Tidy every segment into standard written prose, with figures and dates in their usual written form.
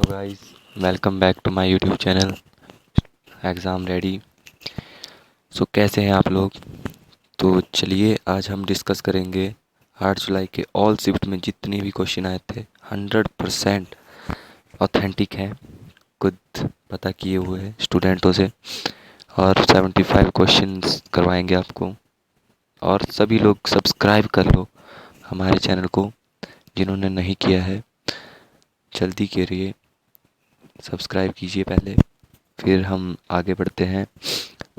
Guys, welcome back to my YouTube channel exam ready. कैसे हैं आप लोग? तो चलिए आज हम डिस्कस करेंगे 8 जुलाई के ऑल शिफ्ट में जितने भी क्वेश्चन आए थे 100% ऑथेंटिक हैं, खुद पता किए हुए हैं स्टूडेंटों से। और 75 क्वेश्चंस करवाएंगे आपको। और सभी लोग सब्सक्राइब कर लो हमारे चैनल को, जिन्होंने नहीं किया है जल्दी करिए, सब्सक्राइब कीजिए पहले, फिर हम आगे बढ़ते हैं।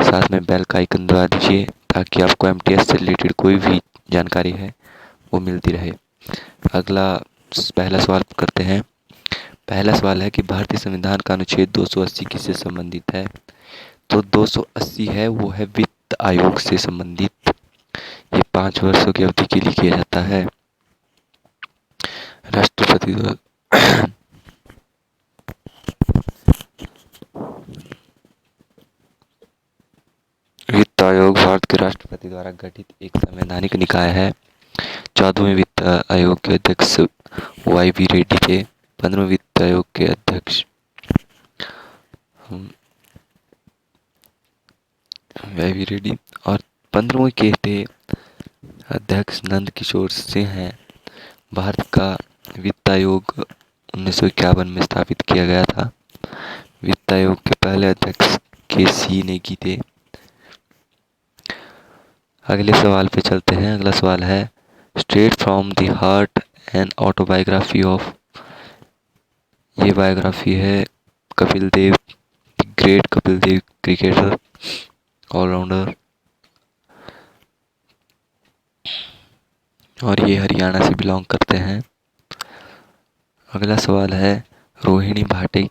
साथ में बेल का आइकन दबा दीजिए ताकि आपको एमटीएस से रिलेटेड कोई भी जानकारी है वो मिलती रहे। अगला पहला सवाल करते हैं। पहला सवाल है कि भारतीय संविधान का अनुच्छेद 280 किससे संबंधित है? तो 280 है वो है वित्त आयोग से संबंधित। ये 5 वर्षों की अवधि के लिए किया जाता है। राष्ट्रपति वित्त आयोग भारत के राष्ट्रपति द्वारा गठित एक संवैधानिक निकाय है। 14वें वित्त आयोग के अध्यक्ष वाई रेड्डी थे। 15वें वित्त आयोग के अध्यक्ष वाई रेड्डी और 15वें के थे अध्यक्ष नंद किशोर सिंह हैं। भारत का वित्त आयोग 1951 में स्थापित किया गया था। वित्त आयोग के पहले अध्यक्ष के.सी. नेगी थे। अगले सवाल पे चलते हैं। अगला सवाल है straight from the heart an autobiography of. ये बायोग्राफी है Kapil Dev, great Kapil Dev, cricketer, allrounder, और ये हरियाणा से बिलोंग करते हैं। अगला सवाल है रोहिणी भाटे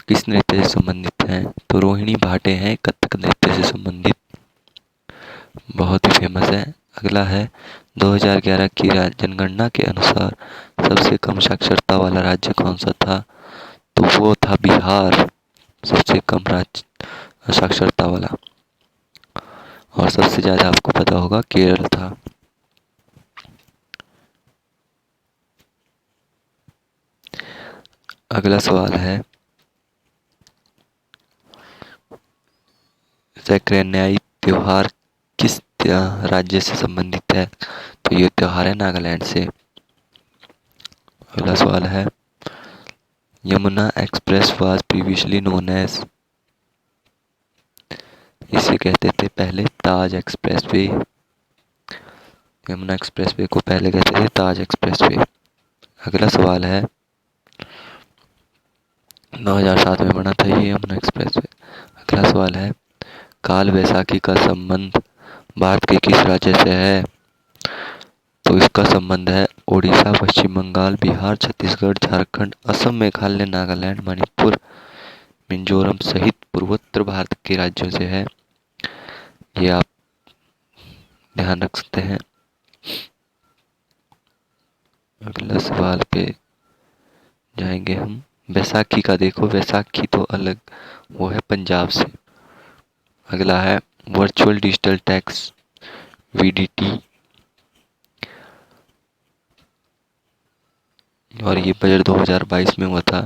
किस नृत्य से संबंधित हैं? तो रोहिणी भाटे हैं कथक नृत्य से संबंधित, बहुत ही फेमस है। अगला है 2011 की जनगणना के अनुसार सबसे कम साक्षरता वाला राज्य कौन सा था? तो वो था बिहार, सबसे कम राज्य साक्षरता वाला। और सबसे ज़्यादा आपको पता होगा केरल था। अगला सवाल है सैक्रेन्याई त्योहार किस राज्य से संबंधित है? तो ये त्योहार है नागालैंड से। अगला सवाल है Yamuna express was previously known as. इसे कहते थे पहले Taj expressway. Yamuna expressway को पहले कहते थे ताज एक्सप्रेस वे। अगला सवाल है 2007 में बना था ये यमुना एक्सप्रेस वे। अगला सवाल है काल वैसाखी का संबंध भारत के किस राज्य से है? तो इसका संबंध है ओडिशा, पश्चिम बंगाल, बिहार, छत्तीसगढ़, झारखंड, असम, मेघालय, नागालैंड, मणिपुर, मिजोरम सहित पूर्वोत्तर भारत के राज्यों से है। ये आप ध्यान रख सकते हैं। अगला सवाल पे जाएंगे हम। बैसाखी का देखो, बैसाखी तो अलग, वो है पंजाब से। अगला है वर्चुअल डिजिटल टैक्स वीडीटी, और ये बजट 2022 में हुआ था।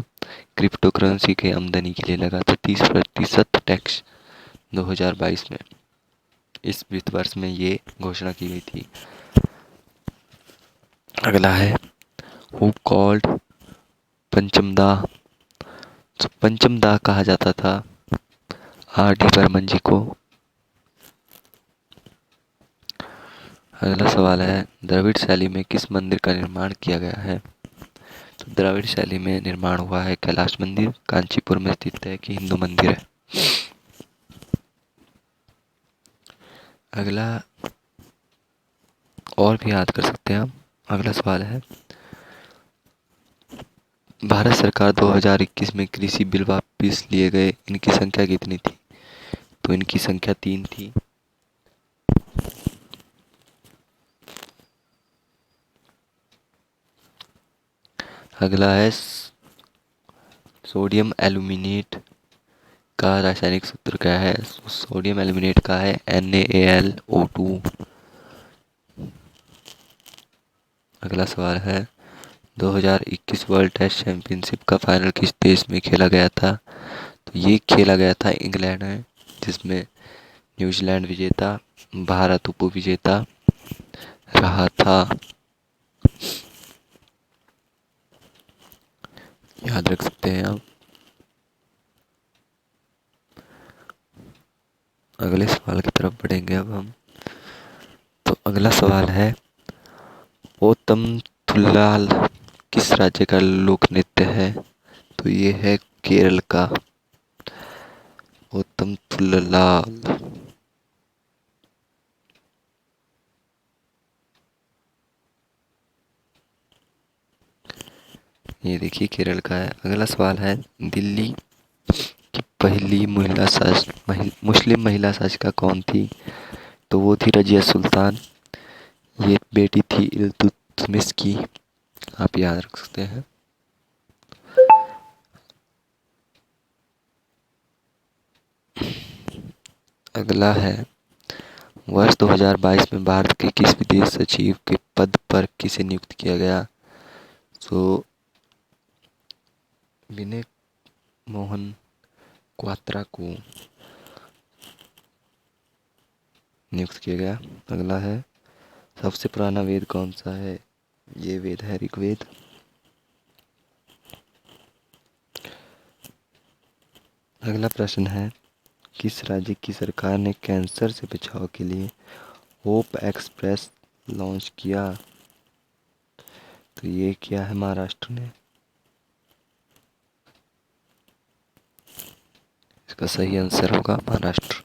क्रिप्टो करेंसी के आमदनी के लिए लगा था 30% टैक्स 2022 में। इस वित्त वर्ष में ये घोषणा की गई थी। अगला है हु कॉल्ड पंचमदा। तो पंचमदा कहा जाता था आर.डी. बर्मन जी को। अगला सवाल है द्रविड़ शैली में किस मंदिर का निर्माण किया गया है? तो द्रविड़ शैली में निर्माण हुआ है कैलाश मंदिर, कांचीपुर में स्थित है कि हिंदू मंदिर है। अगला और भी याद कर सकते हैं हम। अगला सवाल है भारत सरकार 2021 में कृषि बिल वापस लिए गए इनकी संख्या कितनी थी? तो इनकी संख्या 3 थी। अगला है सोडियम एल्यूमिनेट का रासायनिक सूत्र क्या है? सोडियम एल्यूमिनेट का है NaAlO2। अगला सवाल है 2021 वर्ल्ड टेस्ट चैंपियनशिप का फाइनल किस देश में खेला गया था? तो ये खेला गया था इंग्लैंड में, जिसमें न्यूजीलैंड विजेता, भारत उप विजेता रहा था। याद रख सकते हैं आप। अगले सवाल की तरफ बढ़ेंगे अब हम। तो अगला सवाल है, ओतम थुल्लाल किस राज्य का लोक नृत्य है? तो ये है केरल का ओतम थुल्लाल। ये देखिए केरल का है। अगला सवाल है, दिल्ली की पहली मुस्लिम महिला शासिका कौन थी? तो वो थी रजिया सुल्तान। ये बेटी थी इल्तुतमिश की। आप याद रख सकते हैं। अगला है, वर्ष 2022 में भारत के किस विदेश सचिव के पद पर किसे नियुक्त किया गया? तो विनय मोहन क्वात्रा को नियुक्त किया गया। अगला है, सबसे पुराना वेद कौन सा है? ये वेद है ऋग्वेद। अगला प्रश्न है, किस राज्य की सरकार ने कैंसर से बचाव के लिए होप एक्सप्रेस लॉन्च किया? तो ये किया है महाराष्ट्र ने। इसका सही आंसर होगा महाराष्ट्र।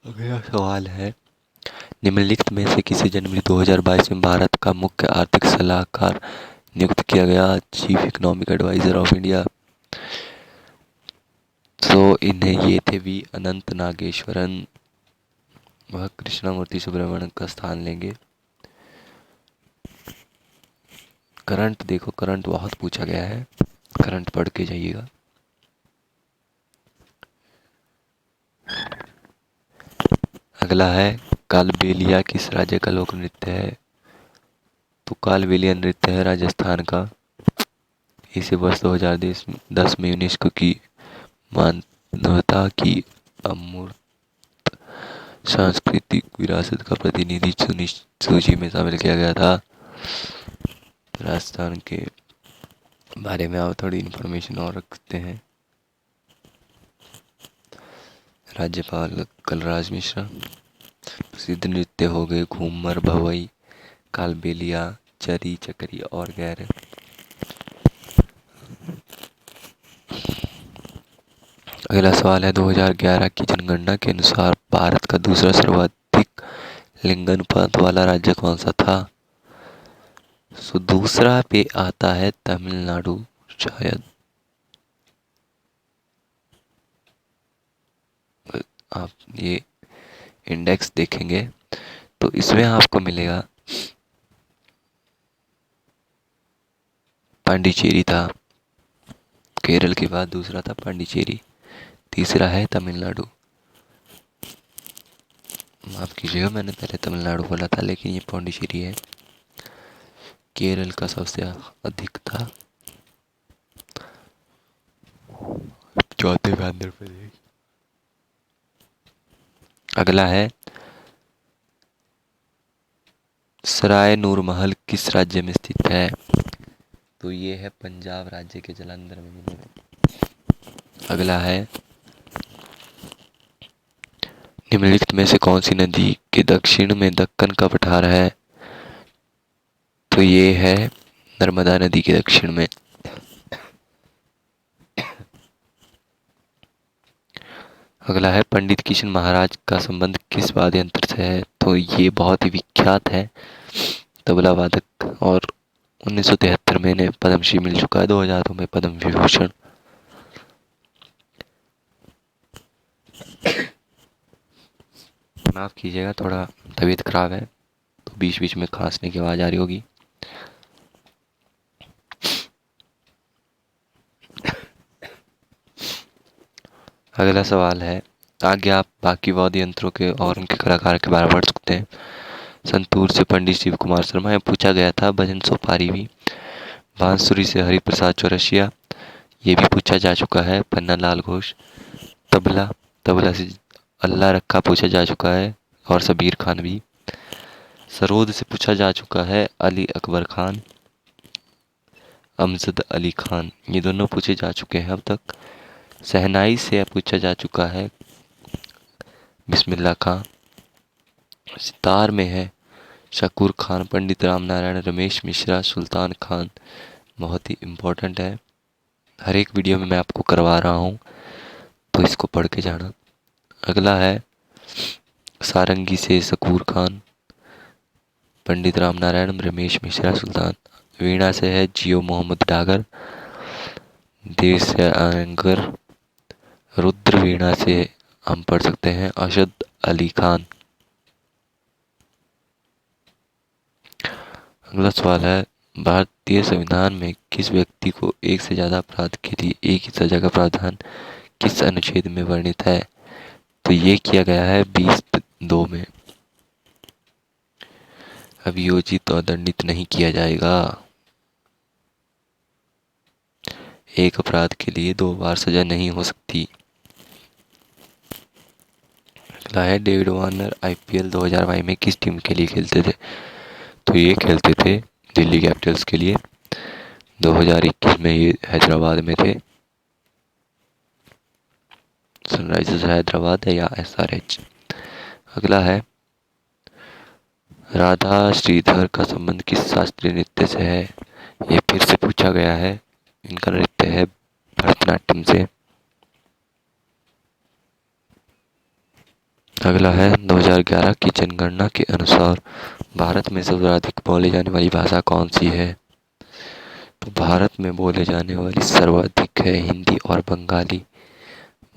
अगला सवाल है, निम्नलिखित में से किसे जनवरी 2022 में भारत का मुख्य आर्थिक सलाहकार नियुक्त किया गया? Chief economic advisor of India. तो इन्हें ये थे वी अनंत नागेश्वरन। वह कृष्णामूर्ति सुब्रमण्यम का स्थान लेंगे। करंट देखो, करंट बहुत पूछा गया है, करंट पढ़ के जाइएगा। अगला है, कालबेलिया किस राज्य का लोक नृत्य है? तो कालबेलिया नृत्य है राजस्थान का। इसे वर्ष 2010 में यूनेस्को की मानवता की अमूर्त सांस्कृतिक विरासत का प्रतिनिधि सूची में शामिल किया गया था। राजस्थान के बारे में आप थोड़ी इन्फॉर्मेशन और रखते हैं। राज्यपाल कलराज मिश्रा। प्रसिद्ध नृत्य हो गए घूमर, भवई, कालबेलिया, चरी चकरी और गैर। अगला सवाल है, 2011 की जनगणना के अनुसार भारत का दूसरा सर्वाधिक लिंगानुपात वाला राज्य कौन सा था? सो दूसरा पे आता है तमिलनाडु शायद। आप ये इंडेक्स देखेंगे तो इसमें आपको मिलेगा पांडिचेरी था, केरल के बाद दूसरा था पांडिचेरी, तीसरा है तमिलनाडु। माफ कीजिएगा, मैंने पहले तमिलनाडु बोला था, लेकिन ये पांडिचेरी है। केरल का सबसे अधिक था, चौथे पे आंध्र प्रदेश। अगला है, सराय नूरमहल किस राज्य में स्थित है? तो ये है पंजाब राज्य के जालंधर में मिलेगा। अगला है, निम्नलिखित में से कौन सी नदी के दक्षिण में दक्कन का पठार है? तो ये है नर्मदा नदी के दक्षिण में। अगला है, पंडित किशन महाराज का संबंध किस वाद्य यंत्र से है? तो ये बहुत ही विख्यात है, तबला वादक, और 1973 में इन्हें पद्मश्री मिल चुका है, 2000 में पद्म विभूषण। माफ कीजिएगा, थोड़ा तबीयत खराब है तो बीच बीच में खांसने की आवाज आ रही होगी। अगला सवाल है, आगे आप बाकी वाद्य यंत्रों के और उनके कलाकार के बारे में पढ़ सकते हैं। संतूर से पंडित शिव कुमार शर्मा। यह पूछा गया था। भजन सो पारीवी। बांसुरी से हरिप्रसाद चौरसिया, ये भी पूछा जा चुका है। पन्ना लाल घोष। तबला, तबला से अल्लाह रक्का पूछा जा चुका है, और सबीर खान भी। सरोद से पूछा जा चुका है अली अकबर खान, अमजद अली खान, ये दोनों पूछे जा चुके हैं अब तक। शहनाई से पूछा जा चुका है बिस्मिल्लाह खां। सितार में है शकूर खान, पंडित राम नारायण, रमेश मिश्रा, सुल्तान खान। बहुत ही इम्पोर्टेंट है, हर एक वीडियो में मैं आपको करवा रहा हूँ, तो इसको पढ़ के जाना। अगला है सारंगी से शकूर खान, पंडित राम नारायण, रमेश मिश्रा, सुल्तान। वीणा से है जियो मोहम्मद डागर, देश से आयंगर। रुद्र वीणा से हम पढ़ सकते हैं अशद अली खान। अगला सवाल है भारतीय संविधान में किस व्यक्ति को एक से ज्यादा अपराध के लिए एक ही सजा का प्रावधान किस अनुच्छेद में वर्णित है? तो ये किया गया है 20(2) में। अभियोजित और दंडित नहीं किया जाएगा। एक अपराध के लिए 2 बार सजा नहीं हो सकती। अगला है डेविड वार्नर IPL 2022 में किस टीम के लिए खेलते थे? तो ये खेलते थे दिल्ली कैपिटल्स के लिए। 2021 में ये हैदराबाद में थे, सनराइजर्स हैदराबाद है या SRH। अगला है राधा श्रीधर का संबंध किस शास्त्रीय नृत्य से है? ये फिर से पूछा गया है। इनका नृत्य है भरतनाट्यम से। अगला है 2011 की जनगणना के अनुसार भारत में सर्वाधिक बोली जाने वाली भाषा कौन सी है? तो भारत में बोले जाने वाली सर्वाधिक है हिंदी और बंगाली,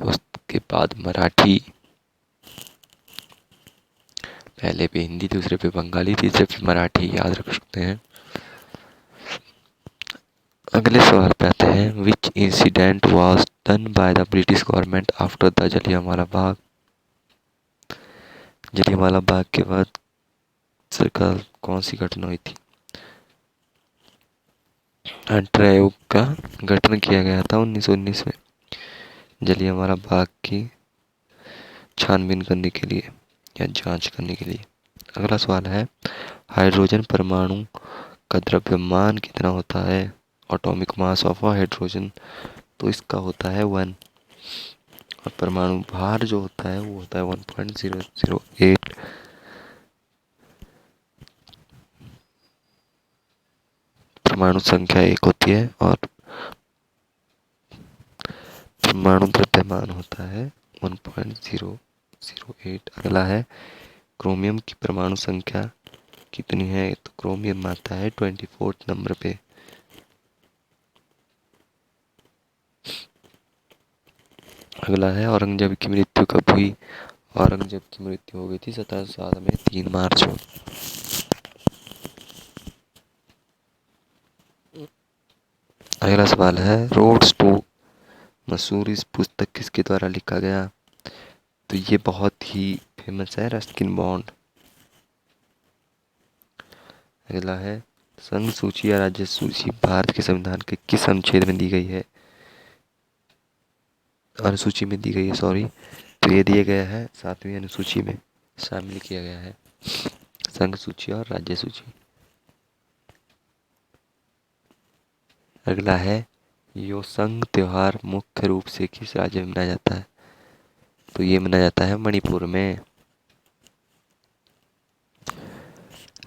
उसके बाद मराठी, पहले पे हिंदी, दूसरे पे बंगाली, तीसरे पे मराठी, याद रख सकते हैं। अगले सवाल पे आते हैं which incident was done by the British government after the Jallianwala Bagh. Jallianwala Bagh के बाद सरकार कौन सी घटना हुई थी? हंटर आयोग का गठन किया गया था 1919 में, जलियांवाला बाग की छानबीन करने के लिए या जांच करने के लिए। अगला सवाल है हाइड्रोजन परमाणु का द्रव्यमान कितना होता है? एटॉमिक मास ऑफ हाइड्रोजन, तो इसका होता है 1, और परमाणु भार जो होता है वो होता है 1.008। परमाणु संख्या 1 होती है और परमाणु द्रव्यमान होता है 1.008। अगला है क्रोमियम की परमाणु संख्या कितनी है? तो क्रोमियम आता है 24 नंबर पे। अगला है औरंगजेब की मृत्यु कब हुई? औरंगजेब की मृत्यु हो गई थी 1707 में 3 मार्च को। अगला सवाल है रोड्स टू मसूरी इस पुस्तक किसके द्वारा लिखा गया? तो ये बहुत ही फेमस है, रस्किन बॉन्ड। अगला है संघ सूची या राज्य सूची भारत के संविधान के किस अनुच्छेद में दी गई है? अनुसूची में दी गई है, सॉरी। तो ये दिया गया है 7वीं अनुसूची में शामिल किया गया है संघ सूची और राज्य सूची। अगला है योसंग त्योहार मुख्य रूप से किस राज्य में मनाया जाता है? तो ये मनाया जाता है मणिपुर में।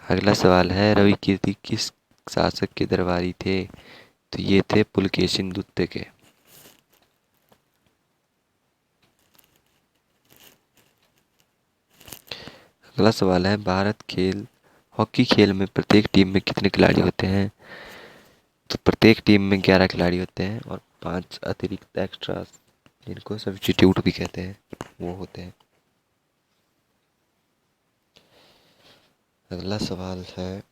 अगला सवाल है रवि कीर्ति किस शासक के दरबारी थे? तो ये थे पुलकेशिन द्वितीय के। अगला सवाल है भारत खेल हॉकी खेल में प्रत्येक टीम में कितने खिलाड़ी होते हैं? तो प्रत्येक टीम में 11 खिलाड़ी होते हैं और 5 अतिरिक्त एक्स्ट्रा, जिनको सब्स्टिट्यूट भी कहते हैं, वो होते हैं। अगला सवाल है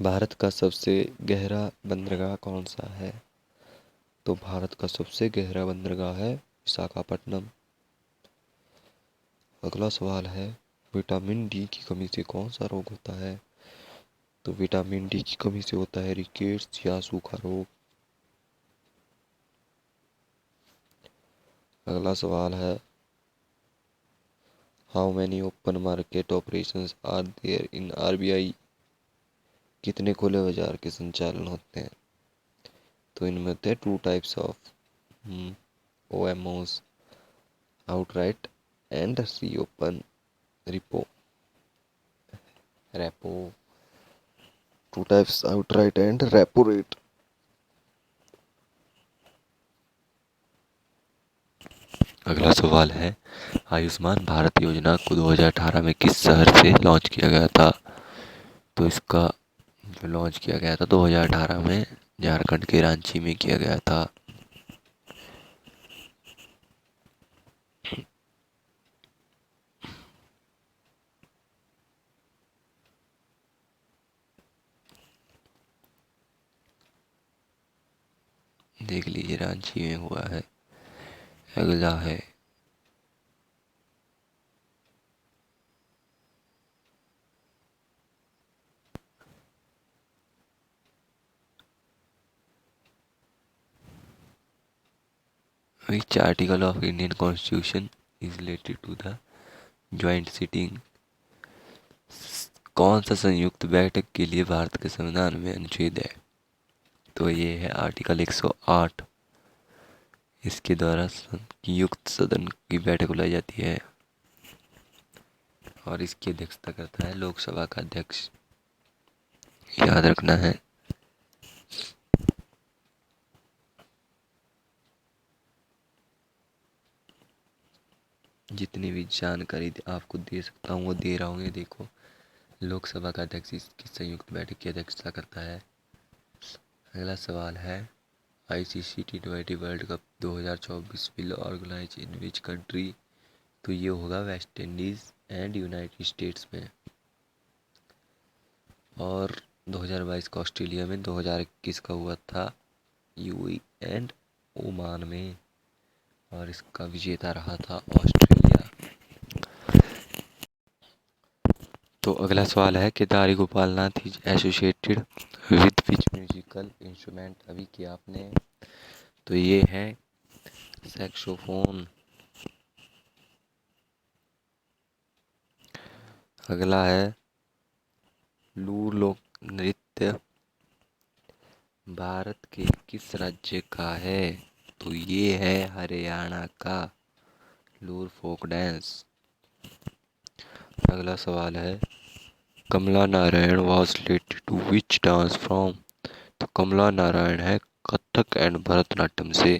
भारत का सबसे गहरा बंदरगाह कौन सा है? तो भारत का सबसे गहरा बंदरगाह है विशाखापट्टनम। अगला सवाल है विटामिन डी की कमी से कौन सा रोग होता है? तो विटामिन डी की कमी से होता है रिकेट्स या सूखा रोग। अगला सवाल है, how many open market operations are there in RBI? कितने खुले बाजार के संचालन होते हैं? तो इनमें होते हैं two types of OMOs, outright and reopen repo repo. Two types outright and repo rate. अगला सवाल है, आयुष्मान भारत योजना को 2018 में किस शहर से लॉन्च किया गया था? तो इसका जो लॉन्च किया गया था 2018 में झारखंड के रांची में किया गया था। देख लीजिए रांची में हुआ है। अगला है, which article of Indian Constitution is related to the joint sitting? कौन सा संयुक्त बैठक के लिए भारत के संविधान में अनुच्छेद है? तो ये है आर्टिकल 108। इसके द्वारा संयुक्त सदन की बैठक बुलाई जाती है और इसकी अध्यक्षता करता है लोकसभा का अध्यक्ष। याद रखना है। जितनी भी जानकारी आपको दे सकता हूँ वो दे रहा हूँ। ये देखो, लोकसभा का अध्यक्ष इसकी संयुक्त बैठक की अध्यक्षता करता है। अगला सवाल है, आईसीसी टी20 world cup 2024 will organise in which country? तो ये होगा West Indies and United States में। और 2022 का ऑस्ट्रेलिया में, 2021 का हुआ था यूएई एंड ओमान में, और इसका विजेता रहा था ऑस्ट्रेलिया। तो अगला सवाल है, Kedari Gopalnath is associated with which musical instrument? अभी किया आपने, तो ये है सैक्सोफोन। अगला है, लूर लोक नृत्य भारत के किस राज्य का है? तो ये है हरियाणा का लूर फोक डांस। अगला सवाल है, Kamala Narayan was related to which dance from? तो कमला नारायण है कथक एंड भरतनाट्यम से।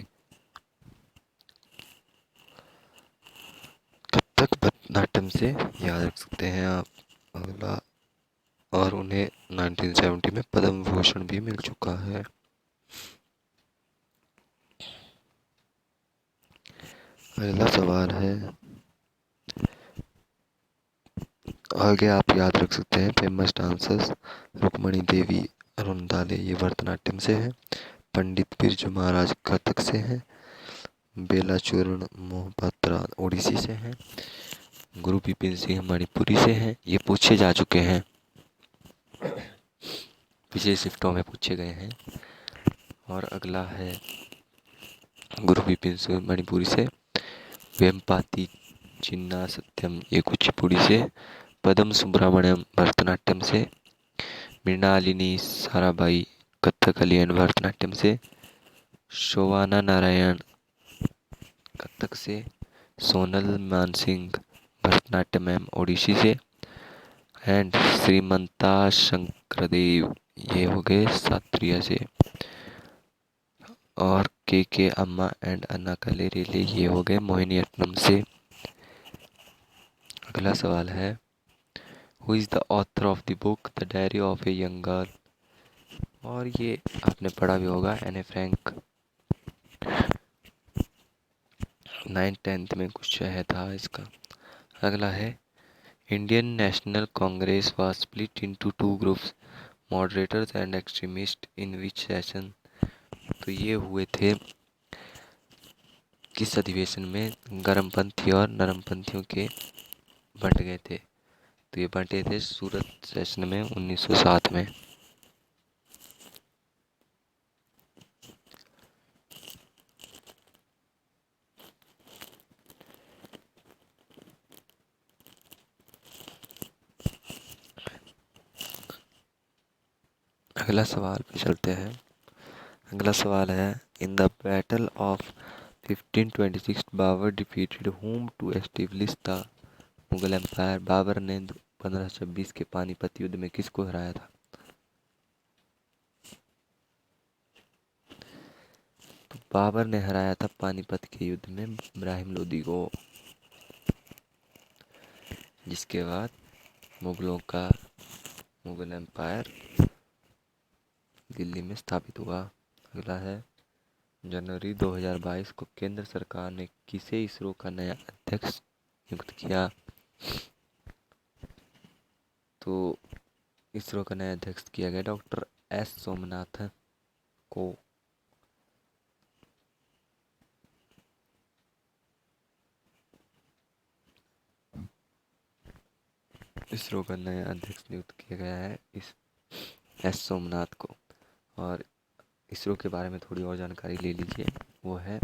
कथक भरतनाट्यम से याद रख सकते हैं आप। अगला, और उन्हें 1970 में पद्म भूषण भी मिल चुका है। अगला सवाल है, आगे आप याद रख सकते हैं फेमस डांसर्स रुक्मणी देवी अरुणदाले, ये भरतनाट्यम से है। पंडित बिरजू महाराज कथक से हैं। बेलाचूर्ण मोहपात्रा ओडिसी से हैं। गुरु बिपिन सिंह मणिपुरी से हैं। ये पूछे जा चुके हैं, पिछले शिफ्टों में पूछे गए हैं। और अगला है, गुरु बिपिन सिंह मणिपुरी से, वेम्पाती चिन्ना सत्यम ये कुचिपुड़ी से, पदम सुब्रमण्यम भरतनाट्यम से, मृणालिनी साराभाई कथकली एंड भरतनाट्यम से, शोवाना नारायण कथक से, सोनल मानसिंह भरतनाट्यम एम ओडिसी से, एंड श्रीमंता शंकरदेव ये हो गए सात्रिया से, और के अम्मा एंड अन्ना कलेरेले ये हो गए मोहिनीअट्टम से। अगला सवाल है, who is the author of the book the diary of a young girl? और ये आपने पढ़ा भी होगा, एने फ्रैंक। 9th-10th में कुछ है था इसका। अगला है, Indian national Congress was split into two groups, moderators and extremist in which session? तो ये हुए थे किस अधिवेशन में? गर्मपंथी और नरमपंथियों के बंट गए थे। तो ये बंटे थे सूरत सेशन में 1907 में। अगला सवाल पे चलते हैं। अगला सवाल है, in the battle of 1526 Babur defeated whom to establish the Mughal empire. Babur ने 1526 के पानीपत युद्ध में किसको हराया था? तो बाबर ने हराया था पानीपत के युद्ध में इब्राहिम लोदी को, जिसके बाद मुगलों का मुगल एम्पायर दिल्ली में स्थापित हुआ। अगला है, जनवरी 2022 को केंद्र सरकार ने किसे इसरो का नया अध्यक्ष नियुक्त किया? तो इसरो का नया अध्यक्ष किया गया डॉक्टर एस सोमनाथन को। इसरो का नया अध्यक्ष नियुक्त किया गया है इस एस सोमनाथ को। और इसरो के बारे में थोड़ी और जानकारी ले लीजिए। वो है,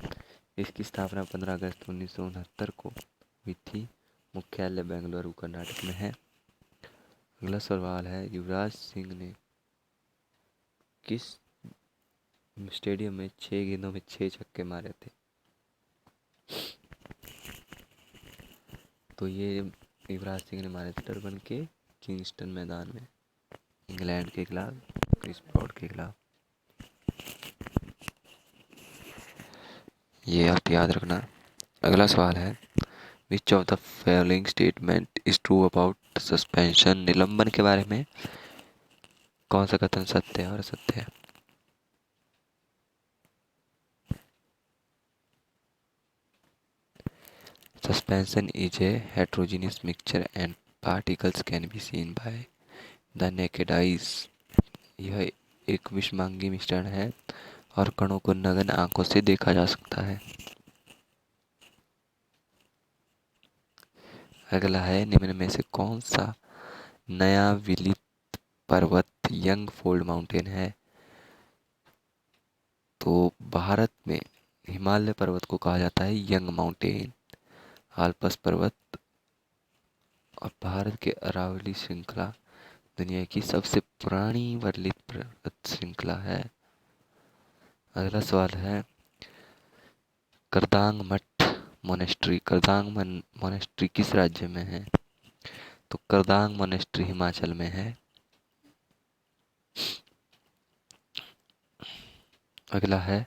इसकी स्थापना 15 अगस्त 1969 को हुई थी। मुख्यालय बेंगलुरु कर्नाटक में है। अगला सवाल है, युवराज सिंह ने किस स्टेडियम में 6 गेंदों में 6 छक्के मारे थे? तो ये युवराज सिंह ने मारे थे डरबन के किंगस्टन मैदान में, इंग्लैंड के खिलाफ, क्रिस ब्रॉड के खिलाफ। ये आप याद रखना। अगला सवाल है, which of the following statement is true about suspension. निलंबन के बारे में कौन सा कथन सत्य है और असत्य है? Suspension is a heterogeneous mixture and particles can be seen by the naked eyes. यह एक विषमांगी मिश्रण है और कणों को नग्न आंखों से देखा जा सकता है। अगला है, निम्न में से कौन सा नया विलित पर्वत यंग फोल्ड माउंटेन है? तो भारत में हिमालय पर्वत को कहा जाता है यंग माउंटेन। आल्पस पर्वत और भारत के अरावली श्रृंखला दुनिया की सबसे पुरानी वर्लित पर्वत श्रृंखला है। अगला सवाल है, करदांग मठ मोनेस्ट्री, करदांग मोनेस्ट्री किस राज्य में है? तो करदांग मोनेस्ट्री हिमाचल में है। अगला है,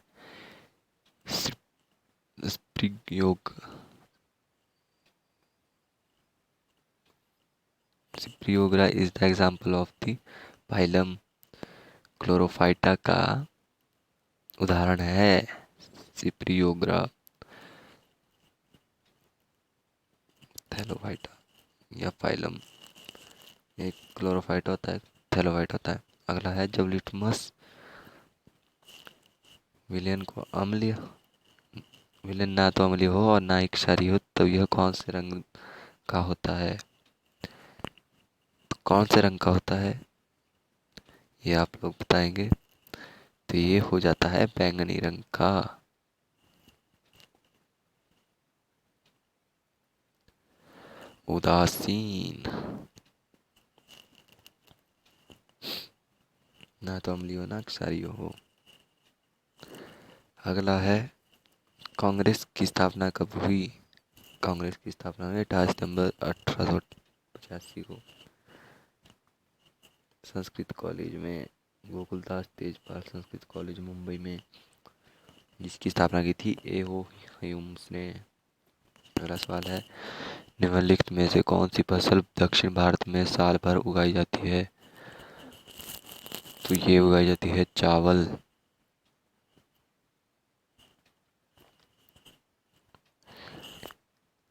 स्प्रिग योग Cypriogera is the example of the phylum Chlorophyta का उदाहरण है। Cypriogera थैलोफाइटा या फाइलम, एक क्लोरोफाइटा होता है, थैलोफाइटा होता है। अगला है, जब लिटमस विलेन को अम्लीय विलेन ना तो अम्लीय हो और ना ही क्षारीय हो, तब यह कौन से रंग का होता है? तो कौन से रंग का होता है ये आप लोग बताएंगे। तो ये हो जाता है बैंगनी रंग का। उदासीन, ना तो अम्लीय हो ना क्षारीय हो। अगला है, कांग्रेस की स्थापना कब हुई? कांग्रेस की स्थापना हुई 18 सितंबर 1885 को संस्कृत कॉलेज में, गोकुलदास तेजपाल संस्कृत कॉलेज मुंबई में, जिसकी स्थापना की थी ए.ओ. ह्यूम्स ने। अगला सवाल है, निम्नलिखित में से कौन सी फसल दक्षिण भारत में साल भर उगाई जाती है? तो ये उगाई जाती है चावल।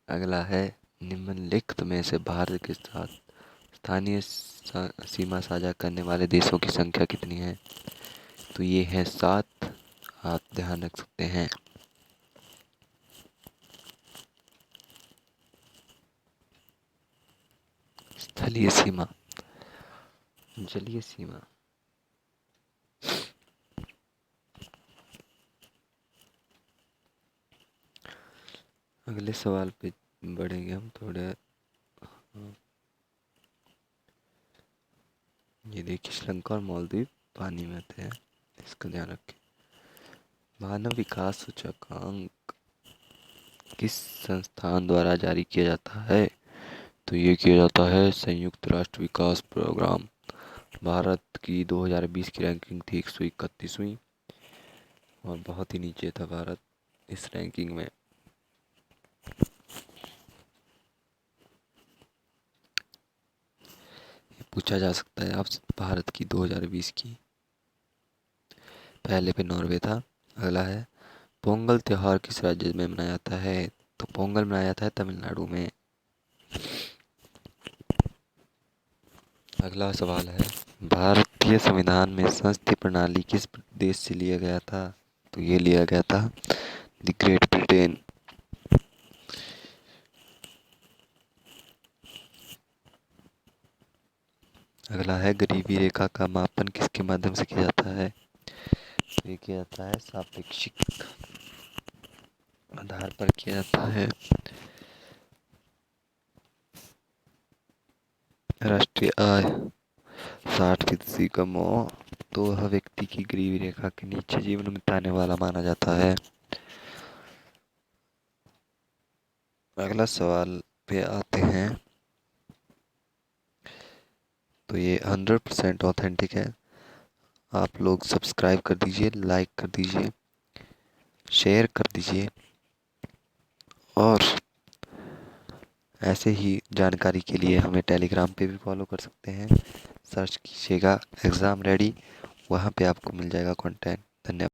अगला है, निम्नलिखित में से भारत के साथ स्थानीय सीमा साझा करने वाले देशों की संख्या कितनी है? तो ये है 7, आप ध्यान रख सकते हैं। स्थलीय जलीय सीमा। जलीय सीमा। अगले सवाल पे बढ़ेंगे हम थोड़े। ये देखिए, श्रीलंका और मालदीव पानी में थे, इसका ध्यान रखें। मानव विकास सूचकांक किस संस्थान द्वारा जारी किया जाता है? तो ये किया जाता है संयुक्त राष्ट्र विकास प्रोग्राम। भारत की 2020 की रैंकिंग थी 131वीं और बहुत ही नीचे था भारत इस रैंकिंग में। ये पूछा जा सकता है आपसे भारत की 2020 की। पहले पे नॉर्वे था। अगला है, पोंगल त्योहार किस राज्य में मनाया जाता है? तो पोंगल मनाया जाता है तमिलनाडु में। अगला सवाल है, भारतीय संविधान में संसदीय प्रणाली किस देश से लिया गया था? तो ये लिया गया था द ग्रेट ब्रिटेन। अगला है, गरीबी रेखा का मापन किसके माध्यम से किया जाता है? तो ये किया जाता है सापेक्षिक आधार पर किया जाता है। राष्ट्रीय आय 60% कम हो तो वह व्यक्ति की गरीबी रेखा के नीचे जीवन बिताने वाला माना जाता है। अगला सवाल पे आते हैं। तो ये 100% ऑथेंटिक है। आप लोग सब्सक्राइब कर दीजिए, लाइक कर दीजिए, शेयर कर दीजिए और ऐसे ही जानकारी के लिए हमें टेलीग्राम पे भी फॉलो कर सकते हैं। सर्च कीजिएगा एग्ज़ाम रेडी, वहाँ पे आपको मिल जाएगा कंटेंट। धन्यवाद।